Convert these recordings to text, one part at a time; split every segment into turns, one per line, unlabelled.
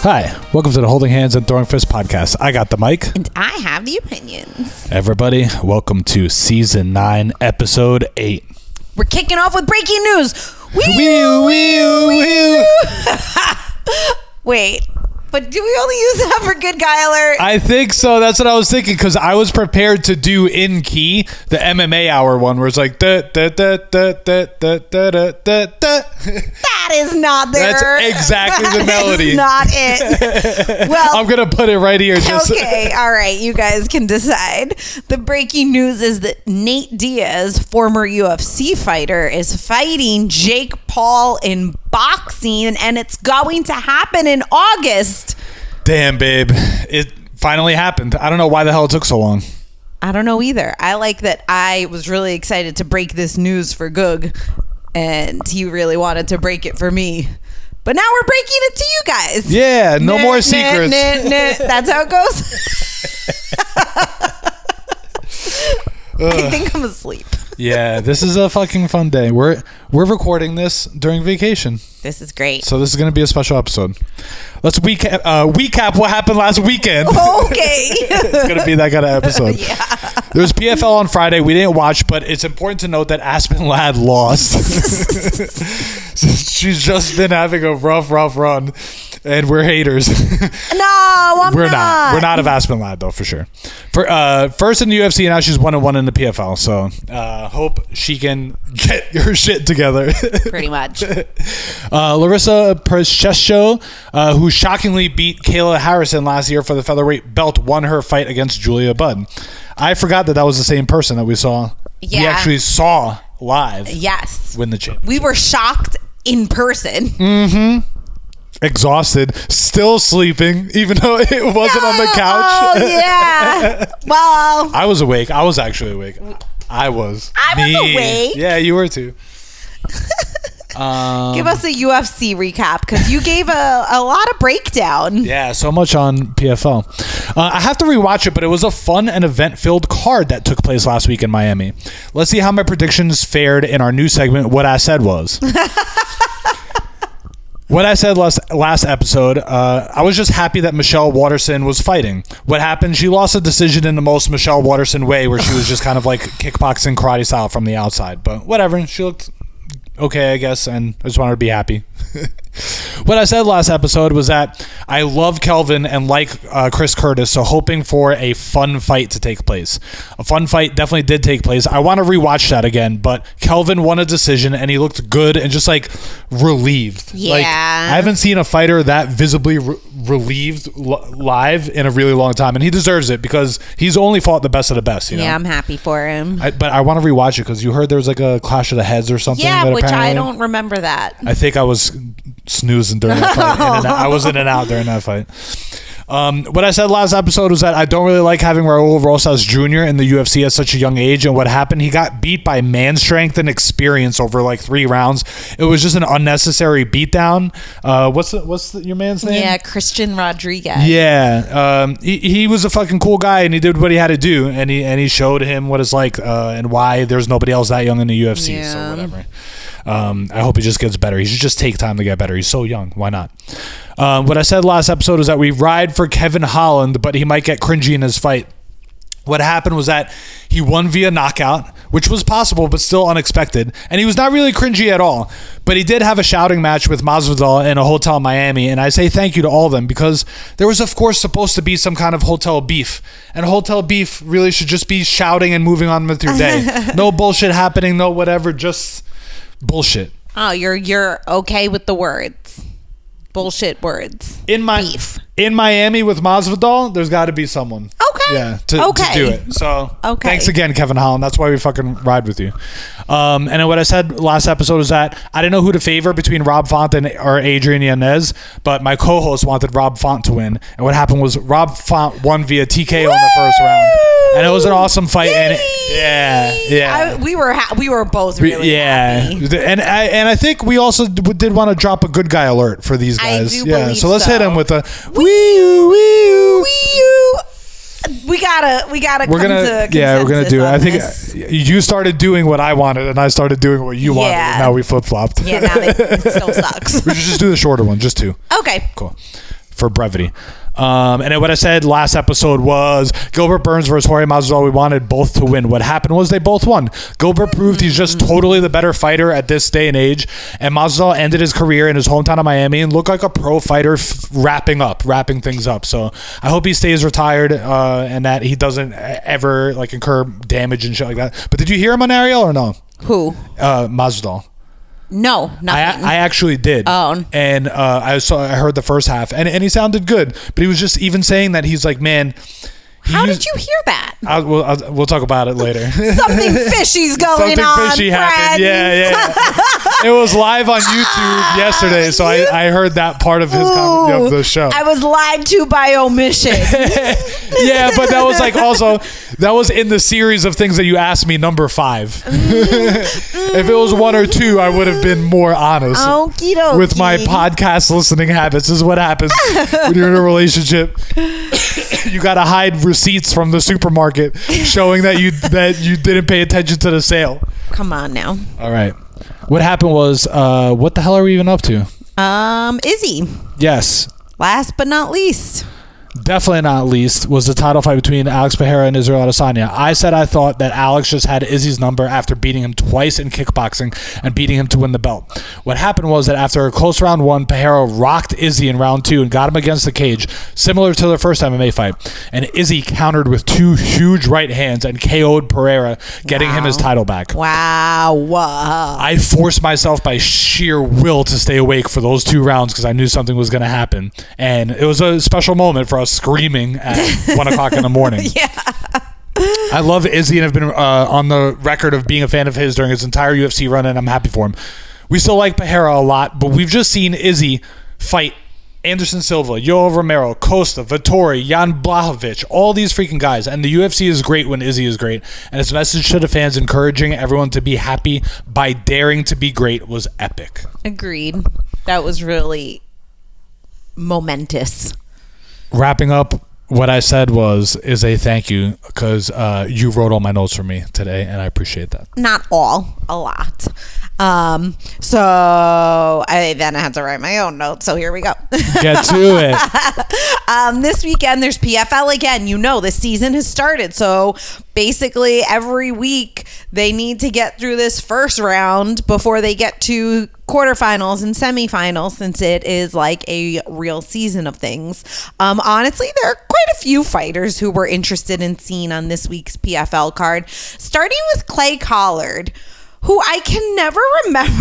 Hi, welcome to the Holding Hands and Throwing Fists podcast. I got the mic.
And I have the opinions.
Everybody, welcome to Season 9, Episode 8.
We're kicking off with breaking news. Wait, but do we only use that for Good Guy Alert?
I think so. That's what I was thinking, because I was prepared to do in key, the MMA hour one, where it's like da da da da da da da da da.
That is not there.
That's exactly the melody.
That's not it. Well,
I'm gonna put it right here.
Okay, all right, you guys can decide. The breaking news is that Nate Diaz, former UFC fighter, is fighting Jake Paul in boxing, and it's going to happen in August.
Damn, babe. It finally happened. I don't know why the hell it took so long.
I don't know either. I like that I was really excited to break this news for Goog, and he really wanted to break it for me. But now we're breaking it to you guys.
Yeah, no more secrets.
That's how it goes. I think I'm asleep.
Yeah, this is a fucking fun day. We're recording this during vacation.
This is great.
So this is going to be a special episode. Let's recap what happened last weekend.
Okay.
It's going to be that kind of episode.
Yeah.
There was PFL on Friday. We didn't watch, but it's important to note that Aspen Ladd lost. She's just been having a rough run, and we're haters.
No,
We're not. We're not of Aspen Ladd, though, for sure. First in the UFC, and now she's 1-1 in the PFL. So hope she can get her shit together.
Pretty much.
Larissa Pacheco, who shockingly beat Kayla Harrison last year for the featherweight belt, won her fight against Julia Budd. I forgot that was the same person that we saw.
Yeah.
We actually saw live.
Yes.
Win the championship.
We were shocked in person.
Mm-hmm. Exhausted, still sleeping, even though it wasn't on the couch.
Oh, yeah. Well,
I was awake. I was actually awake. I was
awake.
Yeah, you were too.
Give us a UFC recap, because you gave a lot of breakdown.
Yeah, so much on PFL. I have to rewatch it, but it was a fun and event-filled card that took place last week in Miami. Let's see how my predictions fared in our new segment, What I Said Was. What I said last episode, I was just happy that Michelle Waterson was fighting. What happened? She lost a decision in the most Michelle Waterson way, where she was just kind of like kickboxing karate style from the outside. But whatever, she looked okay, I guess, and I just wanted to be happy. What I said last episode was that I love Kelvin and like Chris Curtis, so hoping for a fun fight to take place. A fun fight definitely did take place. I want to rewatch that again, but Kelvin won a decision, and he looked good and just like relieved.
Yeah.
Like, I haven't seen a fighter that visibly relieved live in a really long time, and he deserves it because he's only fought the best of the best. You know?
Yeah, I'm happy for him.
But I want to rewatch it because you heard there was like a clash of the heads or something.
Yeah, which
apparently,
I don't remember that.
I think I was snoozing during that fight. I was in and out during that fight. What I said last episode was that I don't really like having Raul Rosas Jr. in the UFC at such a young age. And what happened, he got beat by man strength and experience over like 3 rounds. It was just an unnecessary beatdown. What's your man's name?
Yeah, Christian Rodriguez.
Yeah, he was a fucking cool guy, and he did what he had to do, and he showed him what it's like and why there's nobody else that young in the UFC.
Yeah.
So whatever. I hope he just gets better. He should just take time to get better. He's so young. Why not? What I said last episode was that we ride for Kevin Holland, but he might get cringy in his fight. What happened was that he won via knockout, which was possible, but still unexpected. And he was not really cringy at all. But he did have a shouting match with Masvidal in a hotel in Miami. And I say thank you to all of them, because there was, of course, supposed to be some kind of hotel beef. And hotel beef really should just be shouting and moving on with your day. No bullshit happening, no whatever, just bullshit.
Oh, you're okay with the words. Bullshit words.
Beef. In Miami with Masvidal, there's got to be someone.
Okay.
Yeah, to do it. So thanks again, Kevin Holland. That's why we fucking ride with you. And then what I said last episode was that I didn't know who to favor between Rob Font or Adrian Yanez, but my co-host wanted Rob Font to win. And what happened was Rob Font won via TKO in the first round. And it was an awesome fight. And
we were both really happy.
And I think we also did want to drop a good guy alert for these guys.
I do believe
so let's hit him with a
wee come to consensus.
We're gonna do it.
on
I think
this.
you started doing what I wanted, and I started doing what you wanted, and now we flip flopped.
Yeah, now it still sucks.
We should just do the shorter one, just 2.
Okay.
Cool. For brevity. And then what I said last episode was Gilbert Burns versus Jorge Masvidal. We wanted both to win. What happened was they both won. Gilbert proved he's just totally the better fighter at this day and age. And Masvidal ended his career in his hometown of Miami and looked like a pro fighter wrapping things up. So I hope he stays retired and that he doesn't ever like incur damage and shit like that. But did you hear him on Ariel or no?
Who?
Masvidal.
No, nothing.
I actually did.
Oh.
And I heard the first half, and he sounded good, but he was just even saying that he's like, man.
How did you hear that?
We'll talk about it later.
Something fishy's going
Something
on.
fishy
friend.
happened. Yeah. It was live on YouTube yesterday, so I heard that part of of the show.
I was lied to by omission.
Yeah, but that was like also that was in the series of things that you asked me, number 5. If it was 1 or 2, I would have been more honest.
Okie dokie.
With my podcast listening habits, this is what happens when you're in a relationship. You gotta hide receipts from the supermarket showing that you didn't pay attention to the sale.
Come on now.
All right. What happened was, what the hell are we even up to?
Izzy.
Yes.
Last but not least.
Definitely not least was the title fight between Alex Pereira and Israel Adesanya. I said I thought that Alex just had Izzy's number after beating him twice in kickboxing and beating him to win the belt. What happened was that after a close round 1, Pereira rocked Izzy in round 2 and got him against the cage, similar to their first MMA fight. And Izzy countered with 2 huge right hands and KO'd Pereira, getting him his title back.
Wow.
I forced myself by sheer will to stay awake for those 2 rounds because I knew something was going to happen. And it was a special moment for us screaming at 1 o'clock in the morning.
Yeah.
I love Izzy and have been on the record of being a fan of his during his entire UFC run, and I'm happy for him. We still like Pereira a lot, but we've just seen Izzy fight Anderson Silva, Yoel Romero, Costa, Vettori, Jan Blachowicz, all these freaking guys. And the UFC is great when Izzy is great. And his message to the fans encouraging everyone to be happy by daring to be great was epic.
Agreed. That was really momentous.
Wrapping up, what I said is a thank you because you wrote all my notes for me today, and I appreciate that.
Not all, a lot. So I then had to write my own notes. So here we go.
Get to it.
This weekend there's PFL again. You know, the season has started. So basically every week they need to get through this first round before they get to quarterfinals and semifinals, since it is like a real season of things. Honestly, there are quite a few fighters who were interested in seeing on this week's PFL card, starting with Clay Collard, who I can never remember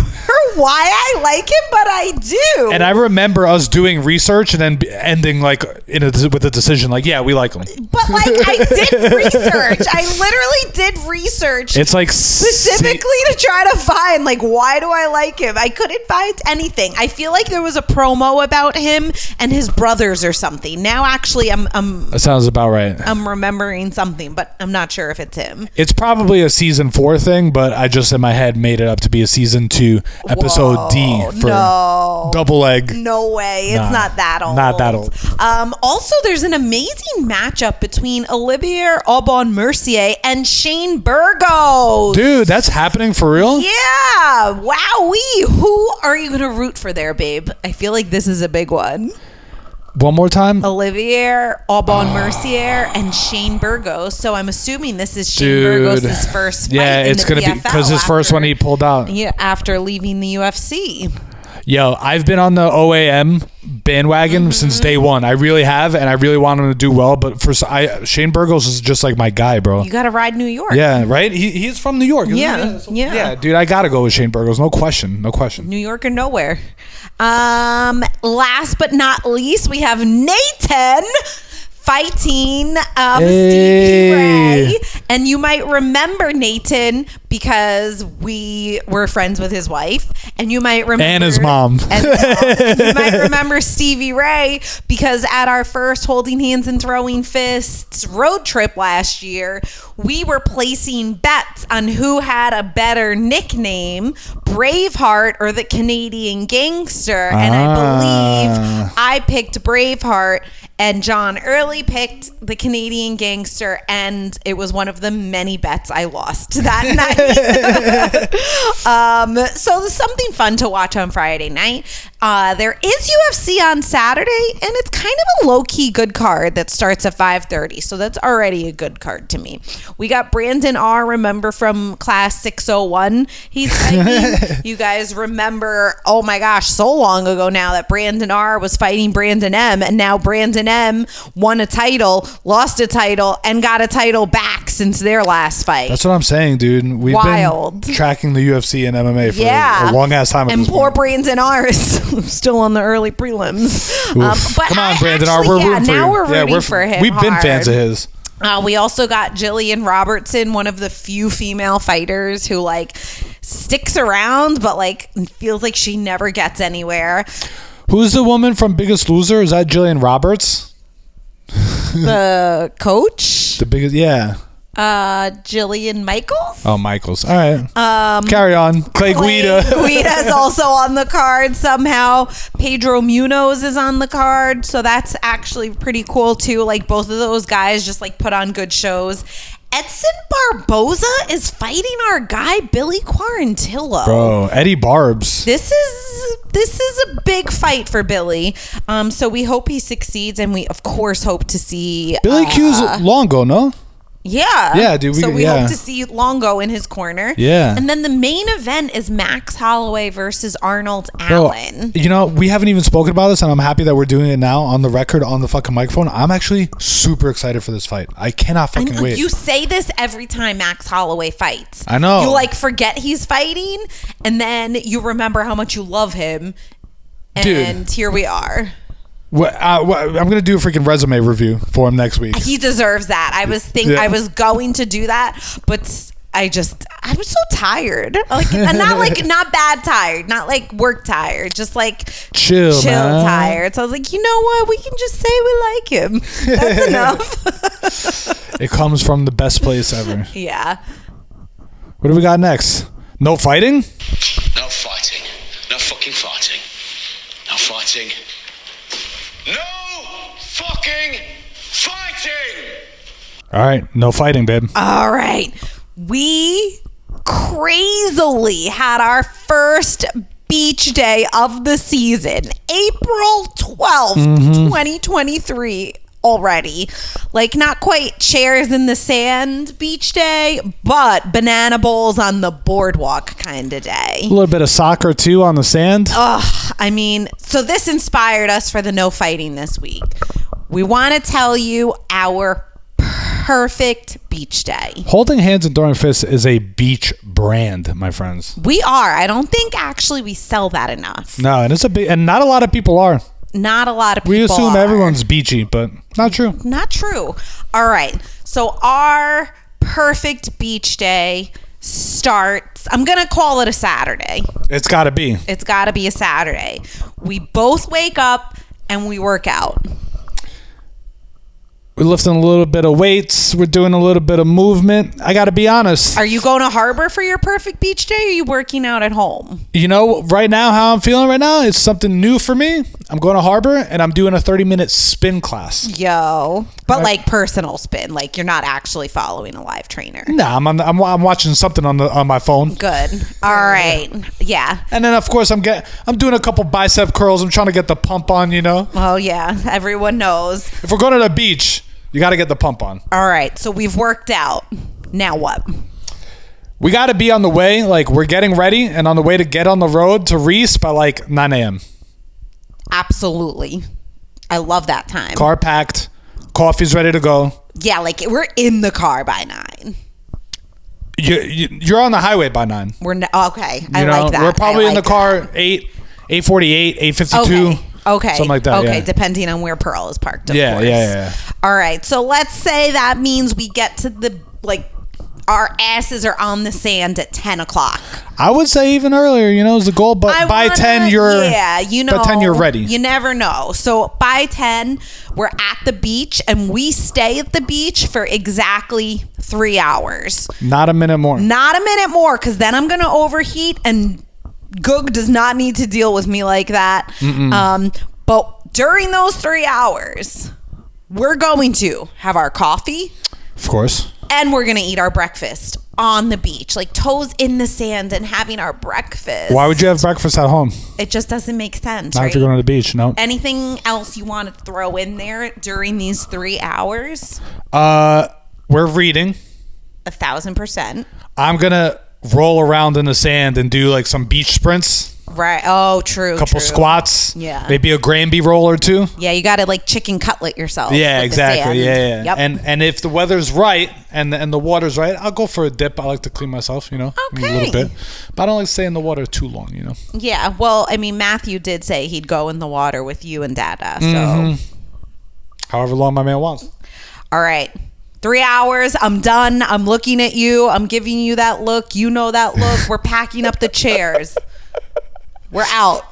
why I like him, but I do.
And I remember us doing research and then ending like with a decision like, yeah, we like him.
But like I did research. I literally did research.
It's like
specifically to try to find like, why do I like him? I couldn't find anything. I feel like there was a promo about him and his brothers or something. Now actually I'm
that sounds about right.
I'm remembering something, but I'm not sure if it's him.
It's probably a season 4 thing, but I just in my head made it up to be a season 2 episode D for double leg.
No way. It's not that old.
Not that old.
Also, there's an amazing matchup between Olivier Aubin-Mercier and Shane Burgos.
Dude, that's happening for real?
Yeah. Wowee. Who are you going to root for there, babe? I feel like this is a big one.
One more time?
Olivier Aubin-Mercier and Shane Burgos. So I'm assuming this is Shane Burgos' first fight.
Yeah, it's going to be because his first one he pulled out.
Yeah, after leaving the UFC.
Yo, I've been on the OAM bandwagon since day one. I really have, and I really want him to do well. But Shane Burgos is just like my guy, bro.
You got to ride New York.
Yeah, right? He's from New York.
Yeah.
Yeah, dude, I got to go with Shane Burgos. No question.
New York or nowhere. Last but not least, we have Nathan fighting Stevie Ray. And you might remember Nathan because we were friends with his wife. And you might remember...
And his mom.
And you might remember Stevie Ray because at our first Holding Hands and Throwing Fists road trip last year, we were placing bets on who had a better nickname, Braveheart or the Canadian Gangster. And I believe I picked Braveheart. And John early picked the Canadian Gangster, and it was one of the many bets I lost that night. So there's something fun to watch on Friday night. There is UFC on Saturday, and it's kind of a low-key good card that starts at 5:30. So that's already a good card to me. We got Brandon R., remember from Class 601? He's fighting. You guys remember, oh my gosh, so long ago now that Brandon R. was fighting Brandon M., and now Brandon M. won a title, lost a title, and got a title back since their last fight.
That's what I'm saying, dude. We've
Wild.
been tracking the UFC and MMA for a long ass time.
And poor Brandon R. is still on the early prelims. But
Come on, Brandon R. We're rooting for
now
you.
we're rooting for him.
We've been
hard.
fans of his.
We also got Jillian Robertson, one of the few female fighters who like sticks around, but like feels like she never gets anywhere.
Who's the woman from Biggest Loser? Is that Jillian Roberts?
The coach,
The biggest, yeah.
Jillian Michaels.
Oh, Michaels. All right. Carry on. Clay Guida.
Guida's also on the card somehow. Pedro Munoz is on the card, so that's actually pretty cool too. Like both of those guys just like put on good shows. Edson Barboza is fighting our guy Billy Quarantillo.
Bro, Eddie Barbs.
This is a big fight for Billy. So we hope he succeeds, and we of course hope to see
Billy Q's Longo, no?
Yeah,
dude.
So we hope to see Longo in his corner.
Yeah.
And then the main event is Max Holloway versus Arnold
Bro,
Allen.
you know, we haven't even spoken about this, and I'm happy that we're doing it now on the record, on the fucking microphone. I'm actually super excited for this fight. I cannot fucking wait.
You say this every time Max Holloway fights.
I know.
You like forget he's fighting, and then you remember how much you love him. And
Dude.
here we are.
I'm gonna do a freaking resume review for him next week.
He deserves that. I was going to do that, but I was so tired. Like not bad tired, not like work tired, just like
chill man.
tired. So I was like, you know what? We can just say we like him. That's enough.
It comes from the best place ever.
Yeah.
What do we got next? No fighting?
No fighting. No fucking fighting. No fighting. No fucking fighting!
All right, no fighting, babe.
All right. We crazily had our first beach day of the season, April 12th, 2023 already. Like not quite chairs in the sand beach day, but banana bowls on the boardwalk kind of day.
A little bit of soccer too on the sand.
I mean, so this inspired us for the no fighting this week. We want to tell you our perfect beach day.
Holding hands and throwing fists is a beach brand, my friends.
We are. I don't think actually we sell that enough.
No, and it's a big, and not a lot of people are.
Not a lot of people
We assume
are.
everyone's beachy, but not true.
Not true. All right. So our perfect beach day starts, I'm going to call it a Saturday.
It's got to be.
It's got to be a Saturday. We both wake up and we work out.
We're lifting a little bit of weights. We're doing a little bit of movement. I got to be honest.
Are you going to Harbor for your perfect beach day, or are you working out at home?
You know, right now, how I'm feeling right now, it's something new for me. I'm going to Harbor, and I'm doing a 30-minute spin class.
Yo. But like personal spin, like you're not actually following a live trainer.
Nah, I'm watching something on my phone.
Good. All right. Yeah.
And then, of course, I'm doing a couple bicep curls. I'm trying to get the pump on, you know.
Oh, yeah. Everyone knows.
If we're going to the beach, you got to get the pump on.
All right. So we've worked out. Now what?
We got to be on the way. Like, we're getting ready and on the way to get on the road to Reese by like 9 a.m.
Absolutely. I love that time.
Car packed. Coffee's ready to go.
Yeah, like we're in the car by 9.
You're on the highway by 9.
We're okay. I
You know,
like that.
we're probably
I
in the
like
car 8:48, 8:52.
Okay.
Something like that.
Okay,
Yeah.
depending on where Pearl is parked, of
Yeah,
course.
yeah.
All right. So let's say that means we get to the our asses are on the sand at 10 o'clock.
I would say even earlier, you know, is the goal. But by 10, you're
by
10, you're ready.
You never know. So by 10, we're at the beach, and we stay at the beach for exactly 3 hours.
Not a minute more.
Not a minute more, because then I'm going to overheat, and Goog does not need to deal with me like that. But during those 3 hours, we're going to have our coffee
Of course.
and we're going to eat our breakfast on the beach, like toes in the sand and having our breakfast.
Why would you have breakfast at home?
It just doesn't make sense,
Not
right?
if you're going to the beach, no.
Anything else you want to throw in there during these 3 hours?
We're reading.
1,000%.
I'm going to roll around in the sand and do like some beach sprints.
Right. Oh, true.
A couple
true.
squats.
Yeah.
Maybe a Granby roll or two.
Yeah, you got to like chicken cutlet yourself.
Yeah,
with the
exactly.
sand.
Yeah.
Yep.
And if the weather's right and the water's right, I'll go for a dip. I like to clean myself, a little
Okay.
bit. But I don't like to stay in the water too long,
Yeah. Well, I mean, Matthew did say he'd go in the water with you and Dada. So,
Mm-hmm. However long my man wants.
all right. 3 hours. I'm done. I'm looking at you. I'm giving you that look. You know that look. We're packing up the chairs. We're out.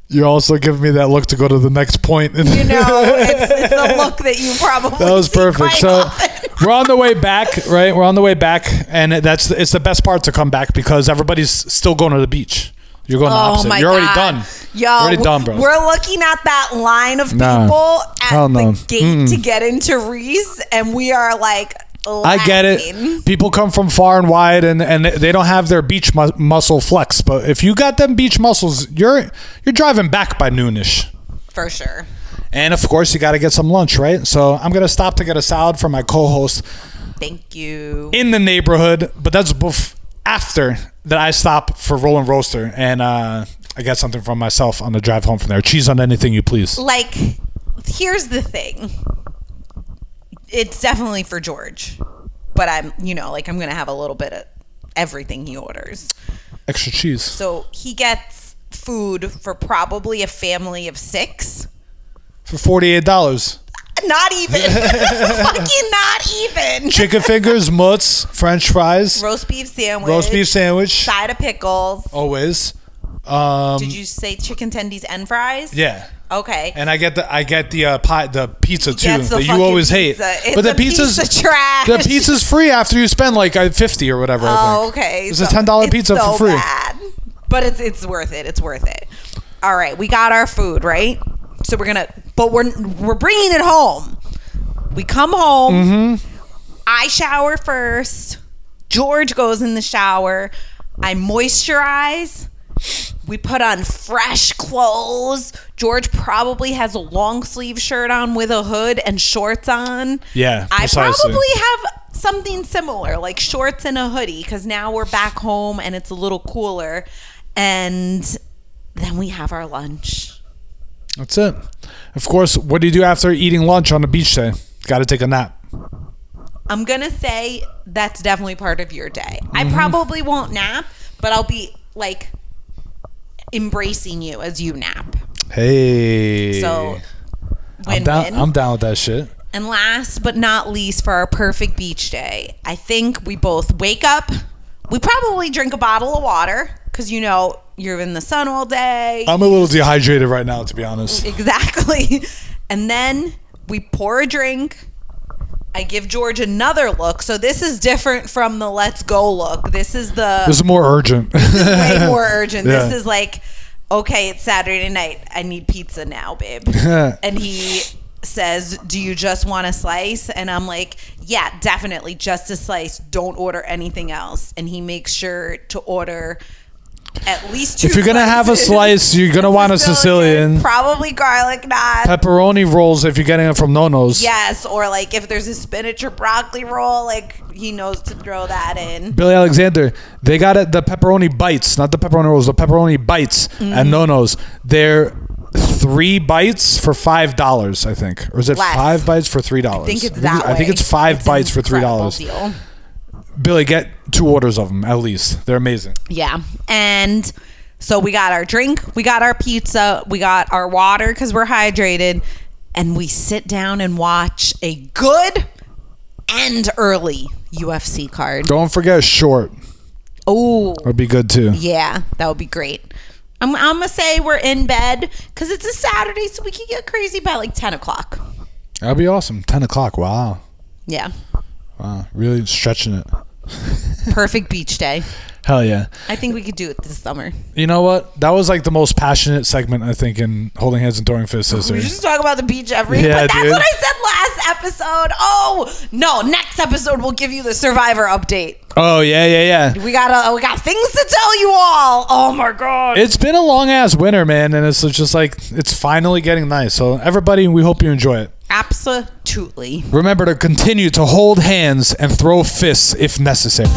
You're also giving me that look to go to the next point.
You know, it's a look that you probably
That was
see
perfect.
quite
So
often.
we're on the way back, right? We're on the way back, and it's the best part to come back because everybody's still going to the beach. You're going the
Oh
opposite.
my
You're already
God.
done.
Yo,
You're already done, bro.
We're looking at that line of people
Nah.
at
Hell no.
the gate to get into Reese, and we are like,
I get
laughing.
it. People come from far and wide, and they don't have their beach muscle flex. But if you got them beach muscles, you're driving back by noonish.
For sure.
And of course, you got to get some lunch, right? So I'm gonna stop to get a salad for my co-host
Thank you.
in the neighborhood. But that's after that I stop for Roll and Roaster, and I get something from myself on the drive home from there. Cheese on anything you please.
Like, here's the thing. It's definitely for George, but I'm going to have a little bit of everything he orders.
Extra cheese.
So he gets food for probably a family of 6.
For $48.
Not even. Fucking not even.
Chicken fingers, mutts, French fries,
Roast beef sandwich. Side of pickles.
always.
Did you say chicken tendies and fries?
Yeah.
Okay.
And I get the pie, the pizza too
Gets the
that you
fucking
always
pizza.
hate.
It's
But the
a piece
pizza's
of trash.
The pizza's free after you spend like $50 or whatever. I
Oh,
think.
okay.
It's a $10 pizza
so
for free.
Bad. But it's worth it. It's worth it. All right, we got our food, right? So we're bringing it home. We come home.
Mm-hmm.
I shower first. George goes in the shower. I moisturize. We put on fresh clothes. George probably has a long sleeve shirt on with a hood and shorts on.
Yeah,
I
precisely.
probably have something similar, like shorts and a hoodie, because now we're back home and it's a little cooler. And then we have our lunch.
That's it. Of course, what do you do after eating lunch on the beach day? Got to take a nap.
I'm going to say that's definitely part of your day.
Mm-hmm.
I probably won't nap, but I'll be like embracing you as you nap.
Hey.
So
I'm
win-win.
down with that shit.
And last but not least, for our perfect beach day, I think we both wake up. We probably drink a bottle of water because, you're in the sun all day.
I'm a little dehydrated right now, to be honest.
Exactly. And then we pour a drink. I give George another look. So this is different from the let's go look. This is
more urgent.
way more urgent.
Yeah.
This is like, okay, it's Saturday night. I need pizza now, babe. And he says, do you just want a slice? And I'm like, yeah, definitely just a slice. Don't order anything else. And he makes sure to order at least 2
If you're going to have a slice, you're going to want a Sicilian.
Probably garlic knots.
Pepperoni rolls if you're getting it from Nono's.
Yes, or like if there's a spinach or broccoli roll, like he knows to throw that in.
Billy Alexander, they got it, the pepperoni bites, not the pepperoni rolls, the pepperoni bites at Nono's. They're 3 bites for $5, I think. Or is it
Less.
5 bites for $3?
I think it's that way.
I think it's 5
It's
bites for
an incredible
$3.
deal.
Billy, get 2 orders of them at least. They're amazing.
Yeah. And so we got our drink, we got our pizza, we got our water because we're hydrated, and we sit down and watch a good and early UFC card.
Don't forget short.
Oh,
Would be good too.
yeah, that would be great. I'm going to say we're in bed because it's a Saturday, so we can get crazy by like 10 o'clock.
That'd be awesome. 10 o'clock. Wow.
Yeah.
Wow. Really stretching it.
Perfect beach day.
Hell yeah.
I think we could do it this summer.
You know what? That was like the most passionate segment, I think, in Holding Hands and Throwing Fists history.
We just talk about the beach every.
Yeah,
but that's
dude.
what I said last episode. Oh no! Next episode we'll give you the Survivor update.
Oh, yeah.
We got things to tell you all. Oh my god!
It's been a long ass winter, man, and it's just like it's finally getting nice. So everybody, we hope you enjoy it.
Absolutely.
Remember to continue to hold hands and throw fists if necessary.